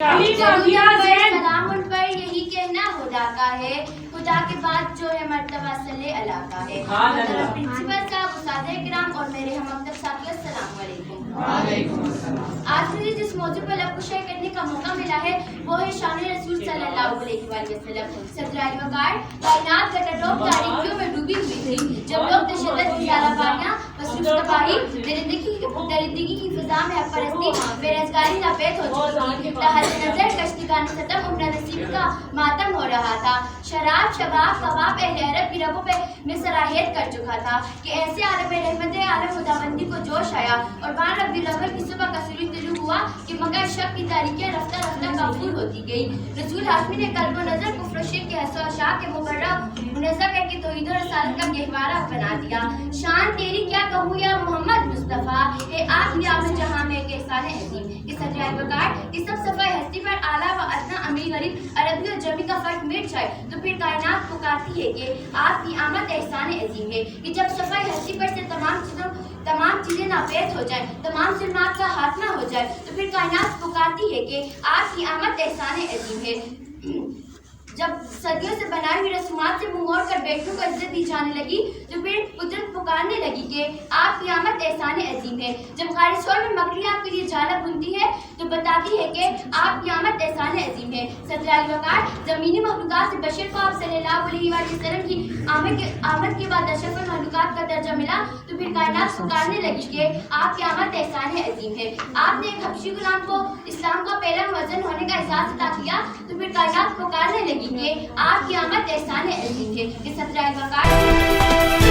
सलाम उन पर यही कहना खुदा का है, खुदा के बाद जो है मर्तबा सल्ले अला का है। प्रिंसिपल साहब, उस्ताद किराम और मेरे हम मकतब साथियों, अस्सलाम वालेकुम। आज मुझे जिस मौजू पर लफ्ज़ शेयर करने का मौका मिला है वो है शान रसूल सल्लल्लाहु अलैहि वसल्लम। सदराए वकार कायनात गटरडोब तारीकियों में डूबी हुई थी जब लोग तशद्दुद की ज़ालाबारियां, वसूल तबाही, दरिंदगी की फिजा में परस्ती, बेरोजगारी नापेद हो चुकी थी। नजर कश्तिगान सतम उम्र नसीब का मातम हो रहा था। शराब, शबाब, कबाब अहले अरब की रगों पे में सराहियत कर चुका था कि ऐसे आलम रहमत आलम खुदाबंदी को जोश आया और बान रब्बी अव्वल की सुबह का सुरूज तुलू हुआ कि मगर शक की तारीखें रफ्ता रफ्ता काबूल होती गई। रसूल हाशमी ने कल्ब नजर कुफ्र शिर्क के हसो अशा के मुबर्रक मुनज़्ज़ह करके तौहीद और रसालत का गहवारा बना दिया। शान तेरी क्या कहूँ या मोहम्मद मुस्तफ़ा, ए आप या में जहां में एक एहसान अजीम कि सजाए बकार कि सब सफाई हस्ती पर आला व अदना अमीर गरीब अरबी और जमी का फर्क मिट जाए तो फिर कायनात पुकारती है कि आपकी आमद एहसान अजीम है। कि जब सफाई हस्ती पर से तमाम चीजें नापेद हो जाए, तमाम जुल्मात का खात्मा हो जाए तो फिर कायनात पुकारती है कि आपकी आमद एहसान अजीम है। जब सदियों से बनाई हुई रसूमात से मुंह मोड़ कर बेटों को इज्जत दी जाने लगी तो फिर कुदरत पुकारने लगी कि आप की आमद एहसान अजीम है। जब गारिशोर में मकड़ियाँ आपके लिए जाला बुनती है तो बताती है कि आप की आमद एहसान अजीम है। सदराए वकार ज़मीनी मखलूक़ात से बशर को आप सल्लल्लाहु अलैहि वसल्लम की आमद के बाद अशरफुल मखलूक़ात का दर्जा मिला तो फिर कायनात पुकारने लगी कि आप की आमद एहसान अजीम है। आपने एक हबशी गुलाम को इस्लाम का पहला वजन होने का एहसास अता किया तो फिर कायनात पुकारने लगी कि आपकी आमद एहसान अजीम है। कि सदराए वकार